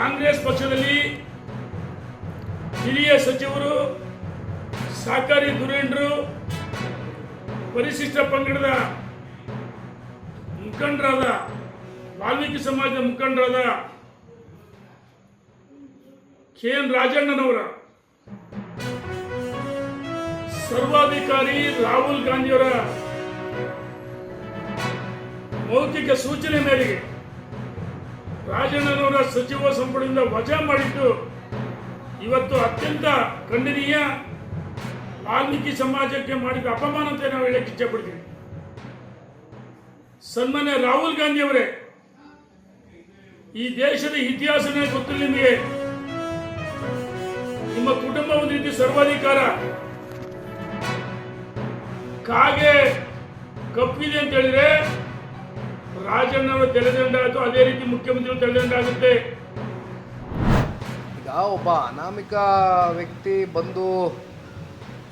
ಕಾಂಗ್ರೆಸ್ ಪಕ್ಷದಲ್ಲಿ ಹಿರಿಯ ಸಚಿವರು, ಸಹಕಾರಿ ಧುರೀಣರು, ಪರಿಶಿಷ್ಟ ಪಂಗಡದ ಮುಖಂಡರಾದ, ವಾಲ್ಮೀಕಿ ಸಮಾಜದ ಮುಖಂಡರಾದ KN ರಾಜಣ್ಣನವರ, ಸರ್ವಾಧಿಕಾರಿ ರಾಹುಲ್ ಗಾಂಧಿಯವರ ಮೌಖಿಕ ಸೂಚನೆ ಮೇರೆಗೆ ರಾಜಣ್ಣನವರ ಸಚಿವ ಸಂಪುಟದಿಂದ ವಜಾ ಮಾಡಿದ್ದು ಇವತ್ತು ಅತ್ಯಂತ ಖಂಡನೀಯ. ವಾಲ್ಮೀಕಿ ಸಮಾಜಕ್ಕೆ ಮಾಡಿದ ಅಪಮಾನ ಅಂತ ನಾವು ಹೇಳಕ್ಕೆ ಇಚ್ಛೆಪಡ್ತೀವಿ. ಸನ್ಮಾನ್ಯ ರಾಹುಲ್ ಗಾಂಧಿ ಅವರೇ, ಈ ದೇಶದ ಇತಿಹಾಸನೇ ಗೊತ್ತಿಲ್ಲ ನಿಮಗೆ. ನಿಮ್ಮ ಕುಟುಂಬ ಒಂದು ರೀತಿ ಸರ್ವಾಧಿಕಾರ, ಕಾಗೆ ಕಪ್ಪಿದೆ ಅಂತ ಹೇಳಿದ್ರೆ ರಾಜಣ್ಣವರ ತೆರೆದಂಡ ಆಯಿತು, ಅದೇ ರೀತಿ ಮುಖ್ಯಮಂತ್ರಿಗಳು ತೆರೆದಂಡ ಆಗುತ್ತೆ. ಈಗ ಒಬ್ಬ ಅನಾಮಿಕ ವ್ಯಕ್ತಿ ಬಂದು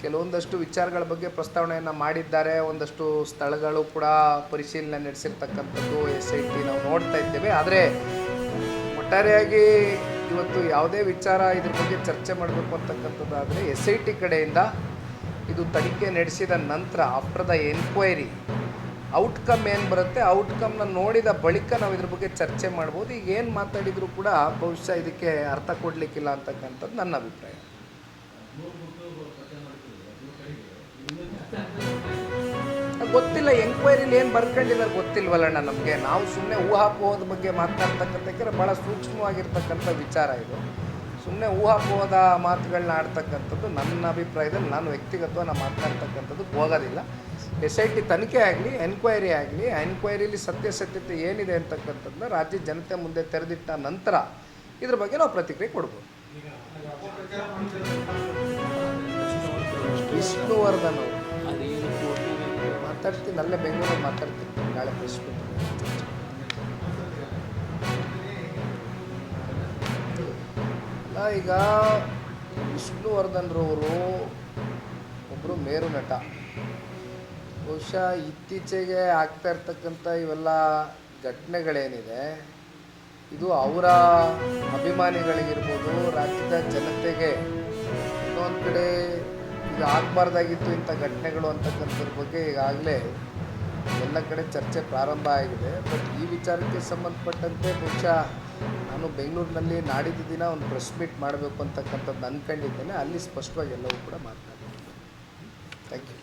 ಕೆಲವೊಂದಷ್ಟು ವಿಚಾರಗಳ ಬಗ್ಗೆ ಪ್ರಸ್ತಾವನೆಯನ್ನು ಮಾಡಿದ್ದಾರೆ. ಒಂದಷ್ಟು ಸ್ಥಳಗಳು ಕೂಡ ಪರಿಶೀಲನೆ ನಡೆಸಿರ್ತಕ್ಕಂಥದ್ದು SIT ನಾವು ನೋಡ್ತಾ ಇದ್ದೇವೆ. ಆದರೆ ಒಟ್ಟಾರೆಯಾಗಿ ಇವತ್ತು ಯಾವುದೇ ವಿಚಾರ ಇದ್ರ ಬಗ್ಗೆ ಚರ್ಚೆ ಮಾಡಬೇಕು ಅಂತಕ್ಕಂಥದ್ದಾದರೆ SIT ಕಡೆಯಿಂದ ಇದು ತನಿಖೆ ನಡೆಸಿದ ನಂತರ ಆಫ್ಟರ್ ದ ಎನ್ಕ್ವೈರಿ ಔಟ್ಕಮ್ ಏನು ಬರುತ್ತೆ, ಔಟ್ಕಮ್ನ ನೋಡಿದ ಬಳಿಕ ನಾವು ಇದ್ರ ಬಗ್ಗೆ ಚರ್ಚೆ ಮಾಡ್ಬೋದು. ಈಗ ಏನು ಮಾತಾಡಿದರೂ ಕೂಡ ಬಹುಶಃ ಇದಕ್ಕೆ ಅರ್ಥ ಕೊಡಲಿಕ್ಕಿಲ್ಲ ಅಂತಕ್ಕಂಥದ್ದು ನನ್ನ ಅಭಿಪ್ರಾಯ. ಗೊತ್ತಿಲ್ಲ, ಎಂಕ್ವೈರಿಲಿ ಏನು ಬರ್ಕೊಂಡಿದ್ದಾರೆ ಗೊತ್ತಿಲ್ವಲ್ಲಣ್ಣ ನಮಗೆ. ನಾವು ಸುಮ್ಮನೆ ಊಹಾಪೋಹದ ಬಗ್ಗೆ ಮಾತನಾಡ್ತಕ್ಕಂಥಕ್ಕೆ ಭಾಳ ಸೂಕ್ಷ್ಮವಾಗಿರ್ತಕ್ಕಂಥ ವಿಚಾರ ಇದು. ಸುಮ್ಮನೆ ಊಹಾಪೋಹದ ಮಾತುಗಳನ್ನ ಆಡ್ತಕ್ಕಂಥದ್ದು ನನ್ನ ಅಭಿಪ್ರಾಯದಲ್ಲಿ ನಾನು ವ್ಯಕ್ತಿಗತವಾಗಿ ನಾನು ಮಾತನಾಡ್ತಕ್ಕಂಥದ್ದು ಹೋಗೋದಿಲ್ಲ. SIT ತನಿಖೆ ಆಗಲಿ, ಎನ್ಕ್ವೈರಿ ಆಗಲಿ, ಎನ್ಕ್ವೈರಿಲಿ ಸತ್ಯಾಸತ್ಯತೆ ಏನಿದೆ ಅಂತಕ್ಕಂಥದ್ದನ್ನ ರಾಜ್ಯ ಜನತೆ ಮುಂದೆ ತೆರೆದಿಟ್ಟ ನಂತರ ಇದ್ರ ಬಗ್ಗೆ ನಾವು ಪ್ರತಿಕ್ರಿಯೆ ಕೊಡ್ಬೋದು. ವಿಷ್ಣುವರ್ಧನ್ ಅವರು ಮಾತಾಡ್ತೀನಿ, ಅಲ್ಲೇ ಬೆಂಗಳೂರಲ್ಲಿ ಮಾತಾಡ್ತೀನಿ, ನಾಳೆ ಪ್ರೆಸ್ ಮೀಟ್. ಈಗ ವಿಷ್ಣುವರ್ಧನ್ರವರು ಒಬ್ಬರು ಮೇರು ನಟ. ಬಹುಶಃ ಇತ್ತೀಚೆಗೆ ಆಗ್ತಾ ಇರ್ತಕ್ಕಂಥ ಇವೆಲ್ಲ ಘಟನೆಗಳೇನಿದೆ ಇದು ಅವರ ಅಭಿಮಾನಿಗಳಿಗಿರ್ಬೋದು, ರಾಜ್ಯದ ಜನತೆಗೆ ಇನ್ನೊಂದು ಕಡೆ ಇದು ಆಗಬಾರ್ದಾಗಿತ್ತು ಇಂಥ ಘಟನೆಗಳು ಅಂತಕ್ಕಂಥದ್ರ ಬಗ್ಗೆ ಈಗಾಗಲೇ ಎಲ್ಲ ಕಡೆ ಚರ್ಚೆ ಪ್ರಾರಂಭ ಆಗಿದೆ. ಬಟ್ ಈ ವಿಚಾರಕ್ಕೆ ಸಂಬಂಧಪಟ್ಟಂತೆ ಬಹುಶಃ ನಾನು ಬೆಂಗಳೂರಿನಲ್ಲಿ ನಾಡಿದ್ದ ದಿನ ಒಂದು ಪ್ರೆಸ್ ಮೀಟ್ ಮಾಡಬೇಕು ಅಂತಕ್ಕಂಥದ್ದು ಅಂದ್ಕೊಂಡಿದ್ದೇನೆ. ಅಲ್ಲಿ ಸ್ಪಷ್ಟವಾಗಿ ಎಲ್ಲವೂ ಕೂಡ ಮಾತನಾಡ್ತೀನಿ. Thank you.